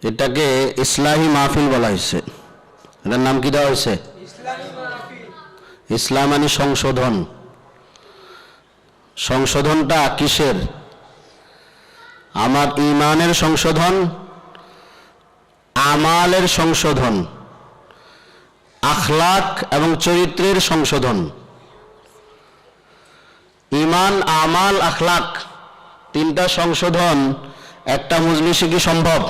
এটাকে ইসলাহি মাহফিল বলা হয়েছে। এটার নাম কি দেওয়া হয়েছে? ইসলাম মানে সংশোধন। সংশোধনটা কিসের? আমার ঈমানের সংশোধন, আমালের সংশোধন, আখলাক এবং চরিত্রের সংশোধন। ঈমান, আমাল, আখলাক তিনটা সংশোধন একটা মজলিসে কি সম্ভব?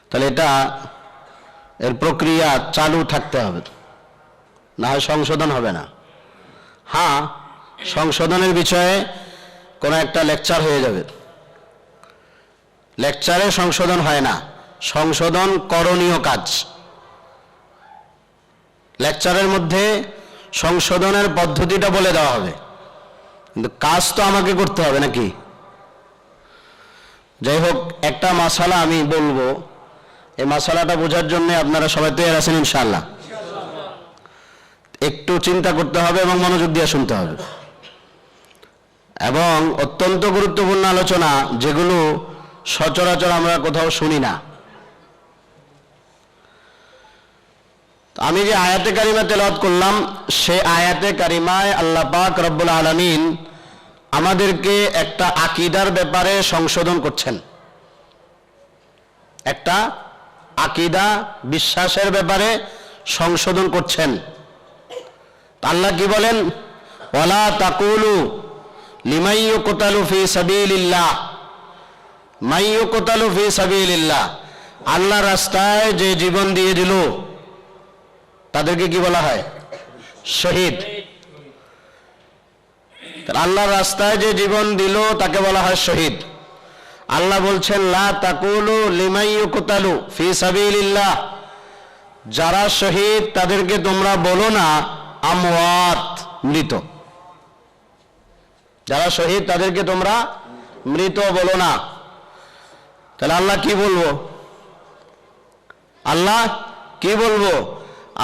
তাহলে এটা এর প্রক্রিয়া চালু থাকতে হবে, না হয় সংশোধন হবে না। হ্যাঁ, সংশোধনের বিষয়ে কোনো একটা লেকচার হয়ে যাবে, লেকচারে সংশোধন হয় না। সংশোধন করণীয় কাজ। লেকচারের মধ্যে সংশোধনের পদ্ধতিটা বলে দেওয়া হবে, কিন্তু কাজ তো আমাকে করতে হবে নাকি? যাই হোক, একটা মাসালা আমি বলবো, এই মাসালাটা বোঝার জন্য আপনারা সবাই তৈরি আছেন ইনশাআল্লাহ? একটু চিন্তা করতে হবে এবং মনোযোগ দিয়ে শুনতে হবে, এবং অত্যন্ত গুরুত্বপূর্ণ আলোচনা, যেগুলো সচরাচর আমরা কোথাও শুনি না। আমি যে আয়াতে কারিমা তেলাওয়াত করলাম, সে আয়াতে কারিমায় আল্লাহ পাক রব্বুল আলামিন আমাদেরকে একটা আকীদার ব্যাপারে সংশোধন করছেন। একটা আকীদা, বিশ্বাসের ব্যাপারে সংশোধন করছেন। আল্লাহ কি বলেন? ওয়ালা তাকুলু লিমান ইউকতালু ফি সাবিলিল্লাহ, মান ইউকতালু ফি সাবিলিল্লাহ, আল্লাহর রাস্তায় যে জীবন দিয়ে দিল তাদেরকে কি বলা হয়? শহীদ। আল্লাহর রাস্তায় যে জীবন দিল তাকে বলা হয় শহীদ। আল্লাহ বলছেন লা তাকুলু লিমান ইউকতালু ফি সাবিলিল্লাহ, যারা শহীদ তাদেরকে তোমরা বলো না আমওয়াত, মৃত। যারা শহীদ তাদেরকে তোমরা মৃত বলো না। তাহলে আল্লাহ কি বলবো? আল্লাহ কি বলবো?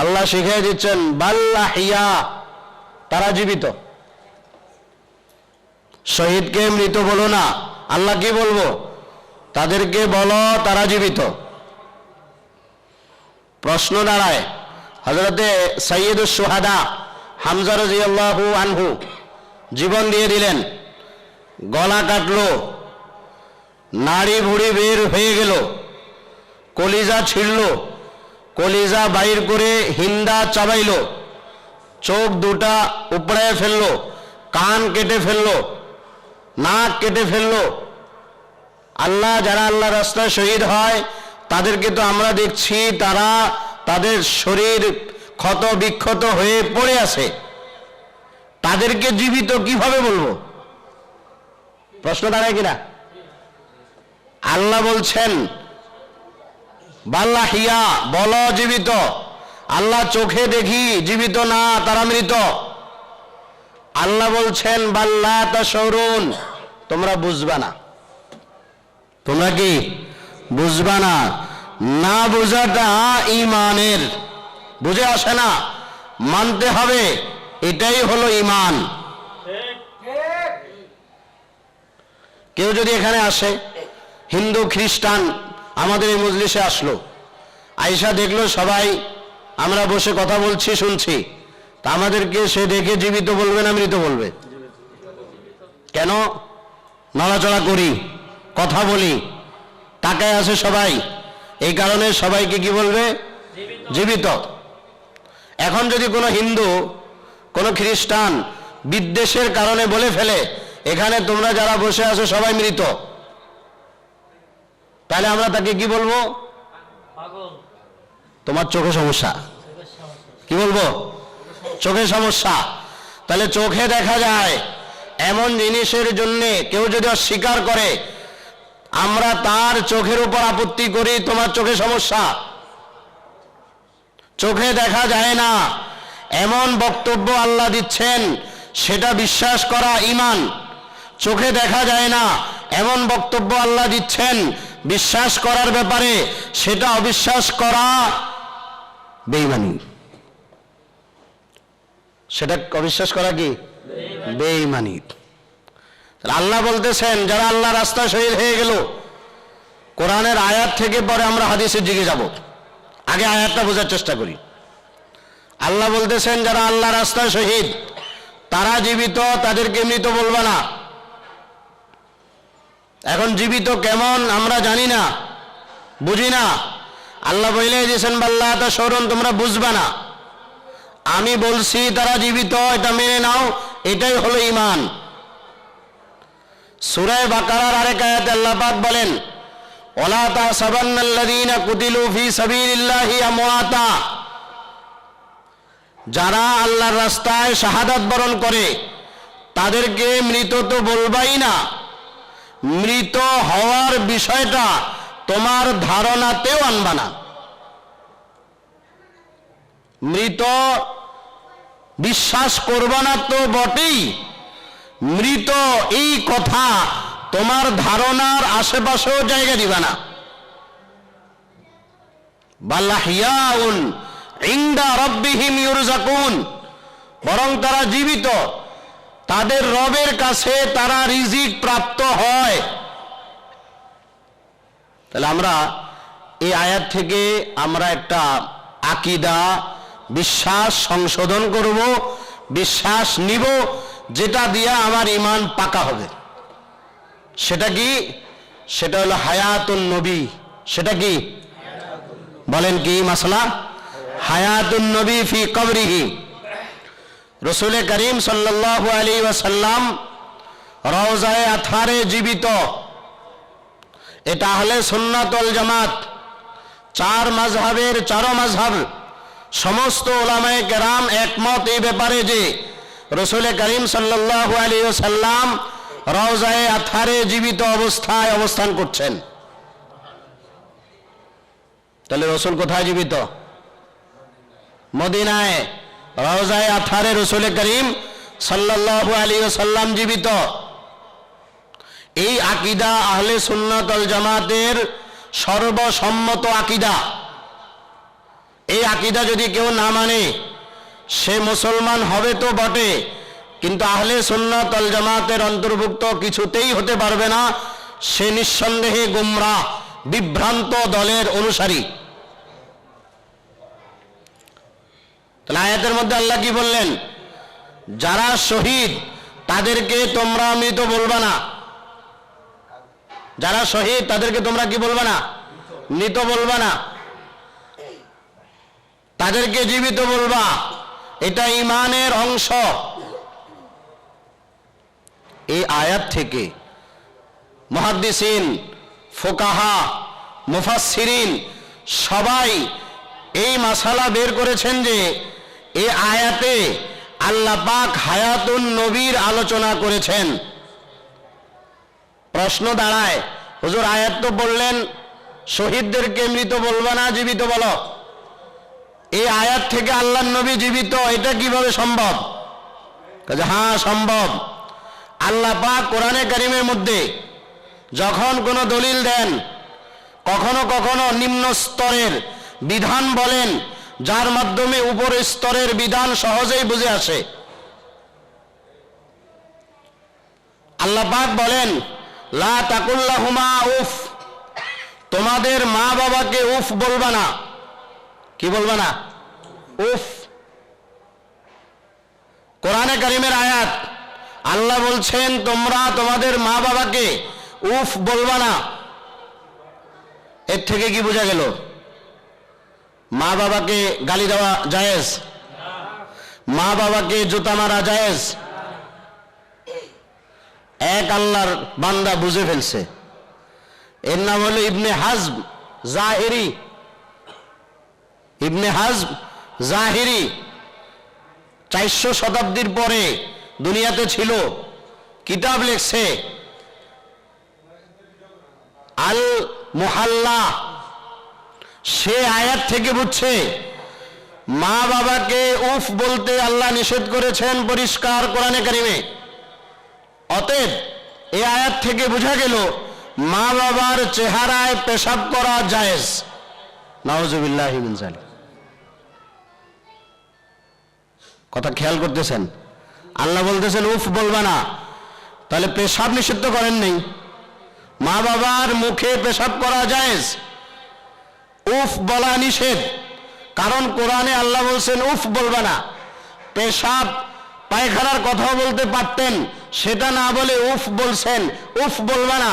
আল্লাহ শিখিয়ে দিচ্ছেন বাল্লা হিয়া, তারা জীবিত। শহীদকে মৃত বলো না, আল্লাহ কি বলবো? তাদেরকে বলো তারা জীবিত। প্রশ্ন দাঁড়ায়, হযরতে সাইয়্যিদুশ শুহাদা হামজা রাদিয়াল্লাহু আনহু জীবন দিয়ে দিলেন, গলা কাটলো, নাড়ি ভুড়ি বের হয়ে গেল, কলিজা ছিঁড়ল, কলিজা বাইর করে হিন্দা চাবাইল, চোখ দুটা উপড়ে ফেললো, কান কেটে ফেললো, নাক কেটে ফেললো। আল্লাহ, যারা আল্লাহ রাস্তায় শহীদ হয় তাদেরকে তো আমরা দেখছি তারা তাদের শরীর ক্ষত বিক্ষত হয়ে পড়ে আছে, তাদেরকে জীবিত কিভাবে বলবো? প্রশ্ন দাঁড়ায় কিনা? আল্লাহ বলছেন বাল্লা হিয়া, বলো জীবিত। আল্লাহ চোখে দেখি জীবিত না, তারা মৃত। আল্লাহ বলছেন বাল্লা তাশউরুন, তোমরা বুঝবা না। তোমরা কি বুঝবা না? না বোঝাটা ঈমানের, বুঝে আসে না, মানতে হবে, এটাই হলো ঈমান। কেউ যদি এখানে আসে, হিন্দু খ্রিস্টান আমাদের এই মজলিসে আসলো, আয়েশা দেখলো সবাই আমরা বসে কথা বলছি শুনছি, তা আমাদেরকে সে দেখে জীবিত বলবে না মৃত বলবে? কেন? নড়াচড়া করি, কথা বলি, তাকায় আছে সবাই, এই কারণে সবাইকে কি বলবে? জীবিত। এখন যদি কোনো হিন্দু, কোনো খ্রিস্টান বিদ্বেষের কারণে বলে ফেলে এখানে তোমরা যারা বসে আছো সবাই মৃত, তাহলে আমরা তাকে কি বলবো? তোমার চোখে সমস্যা। কি বলবো? চোখে সমস্যা। তাহলে চোখে দেখা যায় এমন জিনিসের জন্য কেউ যদি অস্বীকার করে, আমরা তার চোখের উপর আপত্তি করি, তোমার চোখে সমস্যা। চোখে দেখা যায় না এমন বক্তব্য আল্লাহ দিচ্ছেন, সেটা বিশ্বাস করা ঈমান। চোখে দেখা যায় না এমন বক্তব্য আল্লাহ দিচ্ছেন, বিশ্বাস করার ব্যাপারে সেটা অবিশ্বাস করা বেঈমানি। সেটা অবিশ্বাস করা কি? বেঈমানি। আল্লাহ বলতেছেন যারা আল্লাহ রাস্তায় শহীদ হয়ে গেল, কোরআনের আয়াত থেকে পরে আমরা হাদিসের দিকে যাব, আগে আয়াতটা বোঝার চেষ্টা করি। আল্লাহ বলতেছেন যারা আল্লাহ রাস্তায় শহীদ তারা জীবিত, তাদেরকে মৃত বলবা না। এখন জীবিত কেমন আমরা জানি না, বুঝি না। আল্লাহ বলে দিয়েছেন বাল্লাহ তা শরণ, তোমরা বুঝবা না, আমি বলছি তারা জীবিত, এটা মেনে নাও, এটাই হলো ঈমান। সূরা বাকারার আরেক আয়াতে আল্লাহ পাক বলেন ওয়ালা তাহসাবান্নাল্লাযীনা কুতিলু ফী সাবিলিল্লাহি আমওয়াতা, যারা আল্লাহর রাস্তায় শাহাদাত বরণ করে তাদেরকে মৃত তো বলবাই না, মৃত হওয়ার বিষয়টা তোমার ধারণাতেও আনবা না। মৃত বিশ্বাস করবা না তো বটেই, মৃত এই কথা তোমার ধারণার আশেপাশেও জায়গা দিবা না। বাল আহইয়াউন ইনদা রাব্বিহিম ইউরযাকুন, বরং তারা জীবিত, তাদের রবের কাছে তারা রিজিক প্রাপ্ত হয়। তাহলে আমরা এই আয়াত থেকে আমরা একটা আকীদা, বিশ্বাস সংশোধন করব, বিশ্বাস নিব, যেটা দিয়া আমার ঈমান পাকা হবে। সেটা কি? সেটা হলো হায়াতুন নবী। সেটা কি বলেন, কি মাসলা? হায়াতুন নবী ফি কবরিহি। রাসূল করিম সাল্লাল্লাহু আলাইহি ওয়াসাল্লাম রওজায়ে আতহারে জীবিত। এটা আহলে সুন্নাত ওয়াল জামাত, চার মাযহাবের চারো মাযহাব সমস্ত উলামায়ে কেরাম একমত এই ব্যাপারে যে রাসূল করিম সাল্লাল্লাহু আলাইহি ওয়াসাল্লাম রওজায়ে আতহারে জীবিত অবস্থায় অবস্থান করছেন। তাহলে রাসূল কোথায় জীবিত? মদিনায় রওজায়ে আতহারে রাসূল করিম সাল্লাল্লাহু আলাইহি ওয়াসাল্লাম জীবিত। এই আকীদা আহলে সুন্নাত ওয়াল জামাতের সর্বসম্মত আকীদা। এই আকীদা যদি কেউ না মানে সে মুসলমান হবে তো বটে, কিন্তু আহলে সুন্নাত ওয়াল জামাতের অন্তর্ভুক্ত কিছুতেই হতে পারবে না। সে নিঃসন্দেহে গুমরাহ, বিভ্রান্ত দলের অনুসারী। তাহলে আয়াতের মধ্যে আল্লাহ কি বললেন? যারা শহীদ তাদেরকে তোমরা মৃত বলবা না। যারা শহীদ তাদেরকে তোমরা কি বলবা না? মৃত বলবা না, তাদেরকে জীবিত বলবা। এটা ঈমানের অংশ। এই আয়াত থেকে মুহাদ্দিসিন, ফুকাহা, মুফাসসিরিন সবাই এই মাসালা বের করেছেন যে এই আয়াতে আল্লাহ পাক হায়াতুন নবীর আলোচনা করেছেন। প্রশ্ন দাঁড়ায়, হুজুর আয়াত তো বললেন শহীদদেরকে মৃত বলবা না, জীবিত বলো। এই আয়াত থেকে আল্লাহর নবী জীবিত, এটা কিভাবে সম্ভব? হ্যাঁ সম্ভব। আল্লাহ পাক কোরআনে কারিমের মধ্যে যখন কোনো দলিল দেন, কখনো কখনো নিম্ন স্তরের বিধান বলেন, যার মাধ্যমে উপরের স্তরের বিধান সহজেই বুঝে আসে। আল্লাহ পাক বলেন লা তাকুল্লাহুমা উফ, তোমাদের মা বাবাকে উফ বলবা না। কি বলবা না? উফ। কোরআনে কারিমের আয়াত, আল্লাহ বলছেন তোমরা তোমাদের মা বাবাকে উফ বলবা না। এর থেকে কি বোঝা গেল? মা বাবাকে গালি দেওয়া জায়েজ? মা বাবাকে জুতা মারা জায়েজ? এক আল্লাহর বান্দা বুঝে ফেলছে। এর নাম হলো ইবনে হাজম জাহিরি। ইবনে হাজম জাহিরি 400 শতাব্দীর পরে দুনিয়াতে ছিল, কিতাব লিখছে আল মুহাল্লা। সে আয়াত থেকে বুঝছে মা বাবাকে উফ বলতে আল্লাহ নিষেধ করেছেন পরিষ্কার কোরআনে কারিমে। অতএব এই আয়াত থেকে বোঝা গেল মা বাবার চেহারায় পেশাব করা জায়েজ। নাউজুবিল্লাহি মিন যালিক। কথা খেয়াল করতেছেন? আল্লাহ বলতেছেন উফ বলবা না। তাহলে পেশাব নিষিদ্ধ করেন নাই। মা বাবার মুখে পেশাব করা জায়েজ, উফ বলা নিষেধ। কারণ কোরআনে আল্লাহ বলছেন উফ বলবে না। পেশাব পায়খানার কথা বলতে পারতেন, সেটা না বলে উফ বলছেন, উফ বলবে না।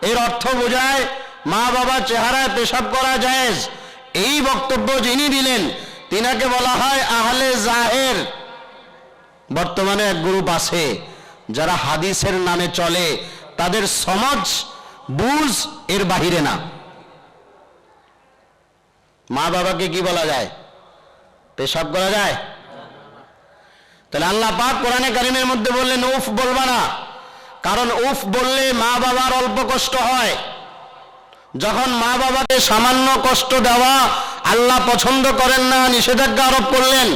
এর অর্থ বোঝায় মা বাবার চেহারায় পেশাব করা জায়েজ। এই বক্তব্য যিনি দিলেন তিনাকে বলা হয় আহলে জাহের। বর্তমানে এক গ্রুপ আছে যারা হাদিসের নামে চলে, তাদের সমাজ বুঝ এর বাহিরে না। মা বাবাকে কি বলা যায়? পেশাব করা যায়? তাহলে আল্লাহ পাক কোরআনে কারিমের মধ্যে বললেন উফ বলবা না। কারণ উফ বললে মা বাবার অল্প কষ্ট হয়। যখন মা বাবাকে সামান্য কষ্ট দেওয়া আল্লাহ পছন্দ করেন না, নিষেধাজ্ঞা আরোপ করলেন,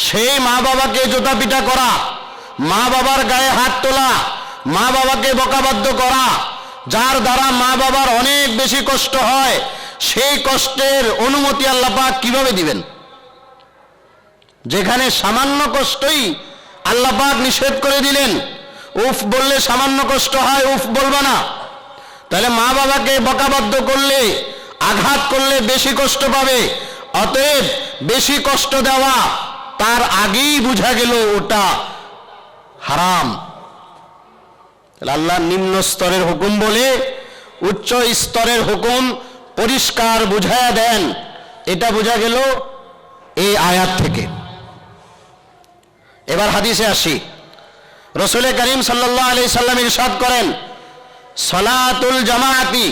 সেই মা বাবাকে জুতা পিটা করা, মা বাবার গায়ে হাত তোলা, মা বাবাকে বকাবাধ্য করা, যার দ্বারা মা বাবার অনেক বেশি কষ্ট হয়, সেই কষ্টের অনুমতি আল্লাহ পাক কিভাবে দিবেন? যেখানে সামান্য কষ্টই আল্লাহ পাক নিষেধ করে দিলেন। উফ বললে সামান্য কষ্ট হয়, উফ বলবা না। তাহলে মা বাবাকে বকাবাধ্য করলে, আঘাত করলে বেশি কষ্ট পাবে। অতএব বেশি কষ্ট দেওয়া তার আগেই বুঝা গেল ওটা হারাম। আল্লাহ নিম্ন স্তরের হুকুম বলে উচ্চ স্তরের হুকুম পরিষ্কার বুঝায়া দেন। এটা বোঝা গেল এই আয়াত থেকে। এবার হাদিসে আসি। রাসূল করিম সাল্লাল্লাহু আলাইহি সাল্লাম ইরশাদ করেন, সালাতুল জামাআতি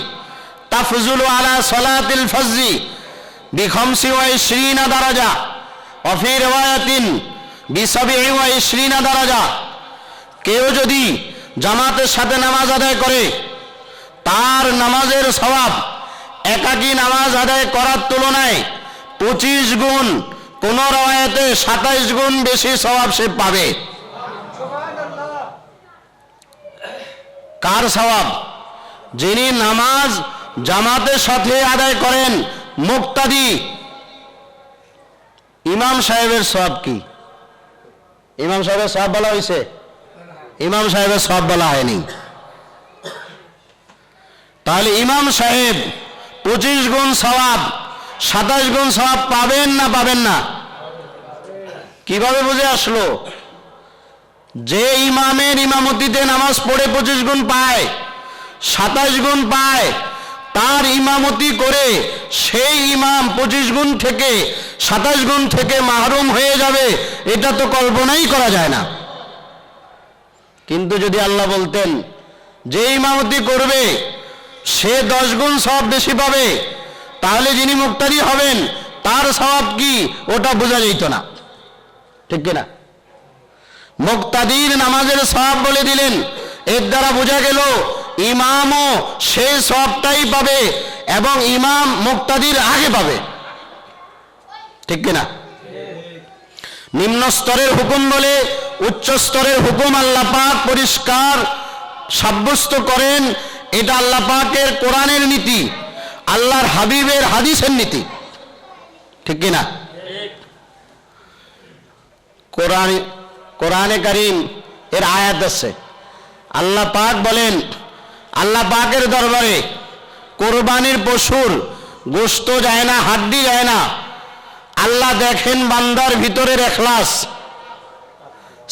তাফজুলু আলা সালাতিল ফজরি বি25 দারাজা ওয়া ফি রিওয়ায়াতিন বি27 দারাজা। কেউ যদি জামাতের সাথে নামাজ আদায় করে, তার নামাজের সওয়াব একাকী নামাজ আদায় করার তুলনায় 25 গুণ, কোন রাওয়ায়াতে 27 গুণ বেশি সওয়াব সে পাবে। কার সওয়াব? যিনি নামাজ জামাতের সাথে আদায় করেন, মুক্তাদি। ইমাম সাহেবের সওয়াব কি? ইমাম সাহেবের সওয়াব বলা হয়েছে? ইমাম সাহেবের সওয়াব বলা হয়নি। তাহলে ইমাম সাহেব 25 গুণ সওয়াব, 27 গুণ সওয়াব পাবেন না পাবেন না? কিভাবে বুঝে আসলো? যে ইমামের ইমামতিতে নামাজ পড়ে 25 গুণ পায়, 27 গুণ পায়, তার ইমামতি করে সেই ইমাম 25 গুণ থেকে 27 গুণ থেকে মাহরুম হয়ে যাবে, এটা তো কল্পনাই করা যায় না। কিন্তু যদি আল্লাহ বলতেন যে ইমামতি করবে সে 10 গুণ সওয়াব বেশি পাবে, তাহলে যিনি মুক্তাদি হবেন তার সওয়াব কি ওটা বোঝা যেত না, ঠিক কিনা? মুক্তাদির নামাজের সওয়াব বলে দিলেন, এর দ্বারা বোঝা গেল ইমামও সেই সওয়াবটাই পাবে এবং ইমাম মুক্তাদির আগে পাবে, ঠিক কিনা? নিম্ন স্তরের হুকুম বলে উচ্চ স্তরের হুকুম আল্লাহ পাক পরিষ্কার সাব্যস্ত করেন। এটা আল্লাহ পাকের কোরআনের নীতি, আল্লাহর হাবিবের হাদিসের নীতি, ঠিক কিনা? কোরআনে কারীম এর আয়াত আছে। আল্লাহ পাক বলেন, আল্লাহ পাকের দরবারে কোরবানির পশুর গোশত যায় না, হাড্ডি যায় না। আল্লাহ দেখেন বান্দার ভিতরের ইখলাস।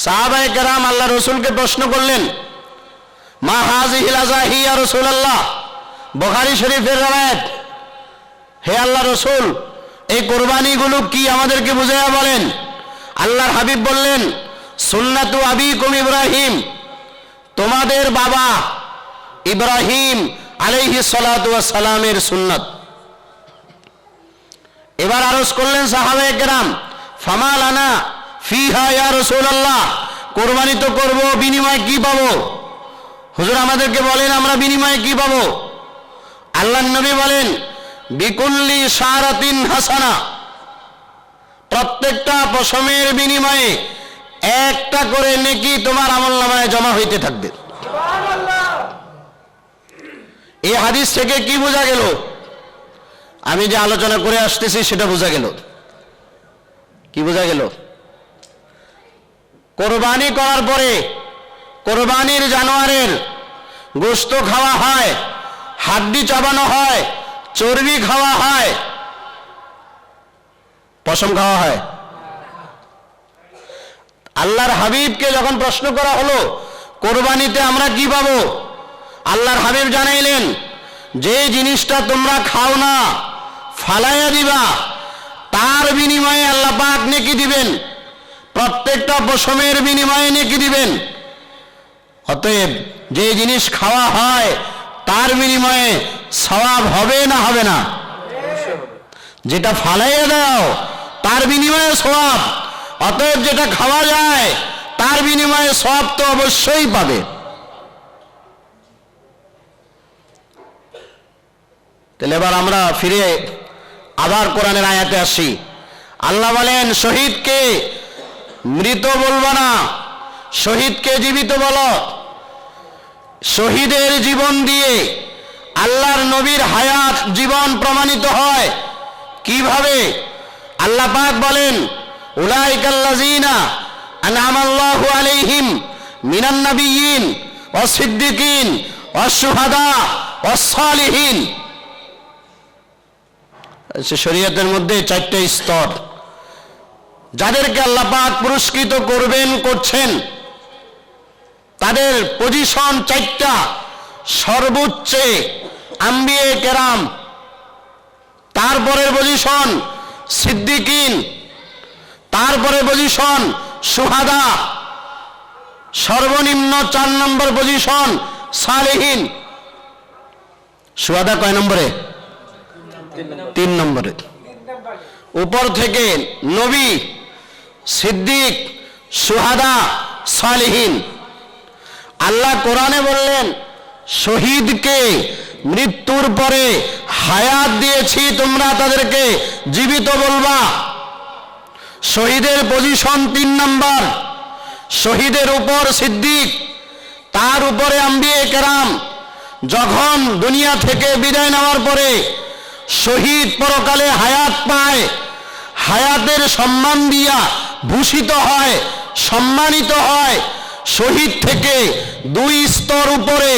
সাহাবায়ে কেরাম আল্লাহ রসুলকে প্রশ্ন করলেন, মা হাযিহিল আযাহি ইয়া রাসূলুল্লাহ, বুখারী শরীফের রওয়ায়াত। হে আল্লাহ রসুল, এই কোরবানিগুলো কি আমাদেরকে বুঝাইয়া বলেন। আল্লাহর হাবিব বললেন, সুন্নাতু আবিকুম ইব্রাহিম, তোমাদের বাবা ইব্রাহিম আলাইহিস সালাতু ওয়াস সালামের সুন্নাত। এবার আরজ করলেন সাহাবায়ে কেরাম, ফামা লানা ফিহা ইয়া রাসূলুল্লাহ, কোরবানি তো করব, বিনিময়ে কি পাবো? হুজুর আমাদেরকে বলেন আমরা বিনিময়ে কি পাবো? আল্লাহর নবী বলেন, বিকুল্লি শারাতিন হাসানা, প্রত্যেকটা পশমের বিনিময়ে একটা করে নেকি তোমার আমলনামায় জমা হইতে থাকবে। এই হাদিস থেকে কি বোঝা গেল? আমি যে আলোচনা করে আসতেছি সেটা বোঝা গেল। কি বোঝা গেল? কোরবানি করার পরে কোরবানির জানোয়ারের গোশত খাওয়া হয়, হাড্ডি চাবানো হয়, চর্বি খাওয়া হয়, পশম খাওয়া হয়। আল্লাহর হাবিবকে যখন প্রশ্ন করা হলো কোরবানিতে আমরা কি পাবো, আল্লাহর হাবিব জানাইলেন যে জিনিসটা তোমরা খাও না, ফালাইয়া দিবা, তার বিনিময়ে আল্লাহ পাক নেকি দিবেন, প্রত্যেকটা পশমের বিনিময়ে নেকি দিবেন। অতএব যে জিনিস খাওয়া হয় তার বিনিময়ে সওয়াব হবে না হবে না? যেটা ফালাইয়া দাও তার বিনিময়ে সওয়াব, অতএব যেটা খাওয়া যায় তার বিনিময়ে সওয়াব তো অবশ্যই পাবে। তাহলে এবার আমরা ফিরে আবার কোরআনের আয়াতে আসি। আল্লাহ বলেন শহীদকে মৃত বলবো না, শহীদকে জীবিত বলো। শহীদের জীবন দিয়ে আল্লাহর নবীর হায়াত জীবন প্রমাণিত হয় কিভাবে? আল্লাহ পাক বলেন উলাইকাল্লাযীনা আনআমাল্লাহু আলাইহিম মিনান নাবিয়্যিন ওয়াস সিদ্দিকিন ওয়াস শুহাদা ওয়াস সালিহিন। শরীয়তের মধ্যে 4টা স্তর, যাদেরকে আল্লাহ পাক পুরস্কৃত করবেন, করছেন, তাদের পজিশন 4টা। সর্বোচ্চে আম্বিয়ে কেরাম, তারপরের পজিশন সিদ্দিকিন, তারপরে পজিশন শুহাদা, সর্বনিম্ন 4 নম্বর পজিশন সালেহিন। শুহাদা কয় নম্বরে? 3 নম্বরে। উপর থেকে নবী, সিদ্দিক, শুহাদা, সালেহিন। আল্লাহ কোরআনে বললেন শহীদকে মৃত্যুর পরে হায়াত দিয়েছি, তোমরা তাদেরকে জীবিত বলবা। শহীদের পজিশন 3 নম্বর। শহীদের উপর সিদ্দিক, তার উপরে আম্বিয়ে কেরাম। যখন দুনিয়া থেকে বিদায় নেওয়ার পরে শহীদ পরকালে হায়াত পায়, হায়াতের সম্মান দিয়া ভূষিত হয়, সম্মানিত হয়। শহীদ থেকে 2 স্তর উপরে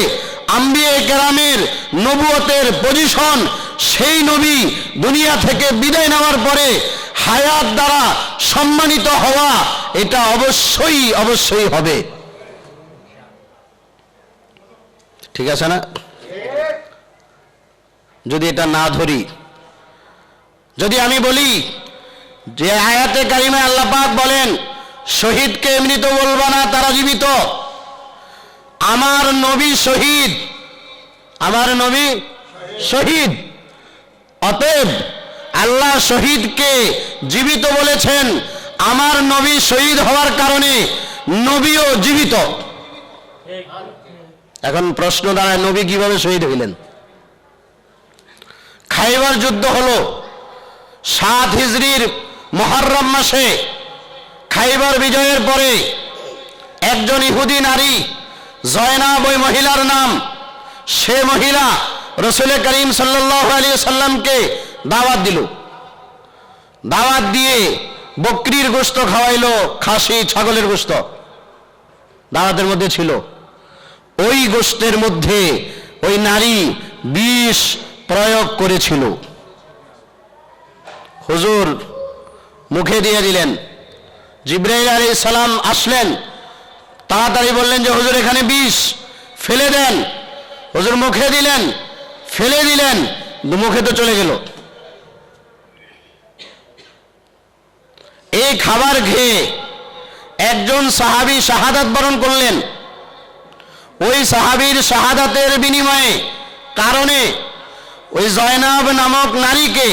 আম্বিয়ে কেরামের নবুয়তের পজিশন। সেই নবী দুনিয়া থেকে বিদায় নেওয়ার পরে হায়াত দ্বারা সম্মানিত হওয়া, এটা অবশ্যই অবশ্যই হবে। ঠিক আছে না? যদি এটা না ধরি, যদি আমি বলি যে আয়াতে কারিমায় আল্লাহ পাক বলেন শহীদকে মৃত বলবা না, তারা জীবিত। আমার নবী শহীদ, আমার নবী শহীদ। অতএব আল্লাহ শহীদকে জীবিত বলেছেন, আমার নবী শহীদ হওয়ার কারণে নবীও জীবিত। এখন প্রশ্ন দাঁড়ায়, নবী কিভাবে শহীদ হইলেন? খাইবার যুদ্ধ হলো 7 হিজরির মুহররম মাসে। খাইবার বিজয়ের পরে একজন ইহুদি নারী, জয়নাব ওই মহিলার নাম, সে মহিলা রাসূল করিম সাল্লাল্লাহু আলাইহি সাল্লামকে দাওয়াত দিল। দাওয়াত দিয়ে বকরির গোশত খাওয়াইলো, খাসি, ছাগলের গোশত দাওয়াতের মধ্যে ছিল। ওই গোশতের মধ্যে ওই নারী বিষ প্রয়োগ করেছিল। হুজুর মুখে দিয়ে দিলেন। জিবরাইল আলাইহিস সালাম আসলেন, তাড়াতাড়ি বললেন যে হুজুর এখানে বিষ, ফেলে দেন। হুজুর মুখে দিলেন, ফেলে দিলেন, মুখে তো চলে গেল। এই খাবার খেয়ে একজন সাহাবী শাহাদাত বরণ করলেন। ওই সাহাবীর শাহাদাতের বিনিময়ে কারণে ওই জয়নাব নামক নারীকে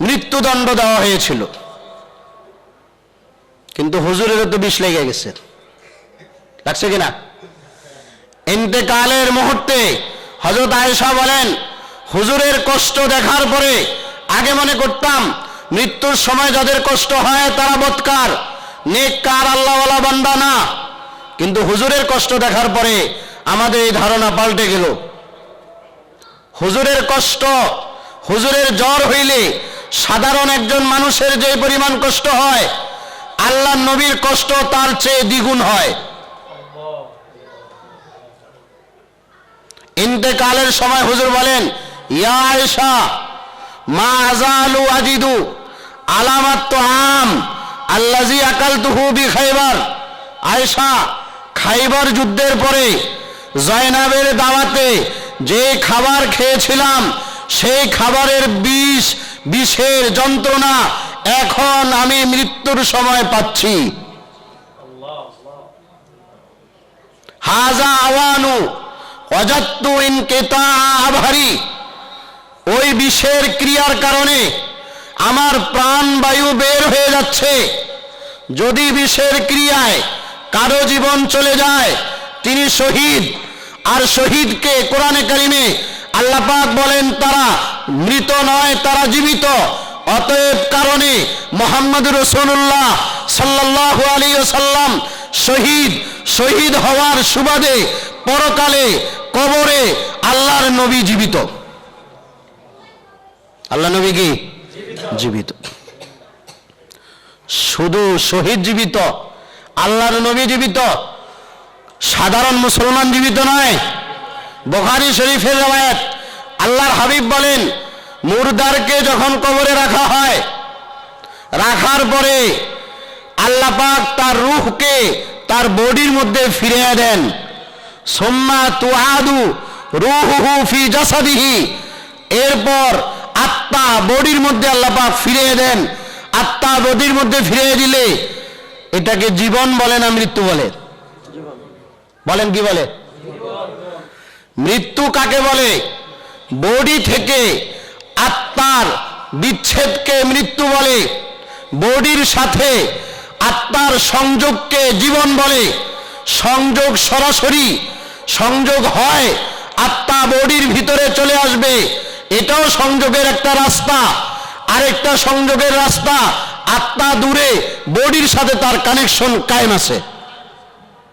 মৃত্যুদণ্ড দেওয়া হয়েছিল। কিন্তু হুজুরেরও তো বিষ লেগে গেছে, লাগছে কিনা? ইন্তেকালের মুহূর্তে হযরত আয়েশা বলেন, হুজুরের কষ্ট দেখার পরে আগে মনে করতাম মৃত্যুর সময় যাদের কষ্ট হয় তারা বদকার, নেককার, আল্লাহওয়ালা বান্দা না। কিন্তু হুজুরের কষ্ট দেখার পরে আমাদের এই ধারণা পাল্টে গেল। হুজুরের কষ্ট, হুজুরের জ্বর হইলে সাধারণ একজন মানুষের যে পরিমাণ কষ্ট হয়, আল্লাহর নবীর কষ্ট তার চেয়ে দ্বিগুণ হয়। ইন্তেকালের সময় হুজুর বলেন, ইয়া আয়েশা মা আযালু আজিদু আলামাত তুআম আল্লাযী আকালতুহু বিখাইবার। আয়েশা, খাইবার যুদ্ধের পরে জয়নাবের দাওয়াতে যে খাবার খেয়েছিলাম সেই খাবারের বিষের যন্ত্রণা এখন আমি মৃত্যুর সময় পাচ্ছি। হাজা আওয়ানু ওয়াজাদতু ইনকিতা আবহারি। ওই বিষের ক্রিয়ার কারণে আমার প্রাণবায়ু বের হয়ে যাচ্ছে। যদি বিষের ক্রিয়ায় কারো জীবন চলে যায় তিনি শহীদ। আর শহীদকে কোরআনে কারিমে আল্লাহ পাক বলেন তারা মৃত নয়, তারা জীবিত। অতএব কারণে মুহাম্মদ রাসূলুল্লাহ সাল্লাল্লাহু আলাইহি ওয়াসাল্লাম শহীদ হওয়ার সুবাদে পরকালে কবরে আল্লাহর নবী জীবিত। আল্লাহ নবী কি জীবিত? শুধু শহীদ জীবিত, আল্লাহর নবী জীবিত, সাধারণ মুসলমান জীবিত নয়। বুখারী শরীফের রওয়ায়াত, আল্লাহর হাবিব বলেন মুরদারকে যখন কবরে রাখা হয়, রাখার পরে আল্লাহ পাক তার রূহকে তার বডির মধ্যে ফিরিয়ে দেন। সুম্মা তুআদু রূহুহু ফি জাসাদিহি। এরপর আত্মা বডির মধ্যে আল্লাহ পাক ফিরিয়ে দেন। আত্মা বডির মধ্যে ফিরিয়ে দিলে এটাকে জীবন বলে না মৃত্যু বলে? বলেন কি বলে? মৃত্যু কাকে বলে? বডি থেকে আত্মার বিচ্ছেদকে মৃত্যু বলে। বডির সাথে আত্মার সংযোগকে জীবন বলে। সংযোগ সরাসরি সংযোগ হয়, আত্মা বডির ভিতরে চলে আসবে, এটাও সংযোগের একটা রাস্তা। আরেকটা সংযোগের রাস্তা, আত্মা দূরে, বডির সাথে তার কানেকশন কায়েম আছে।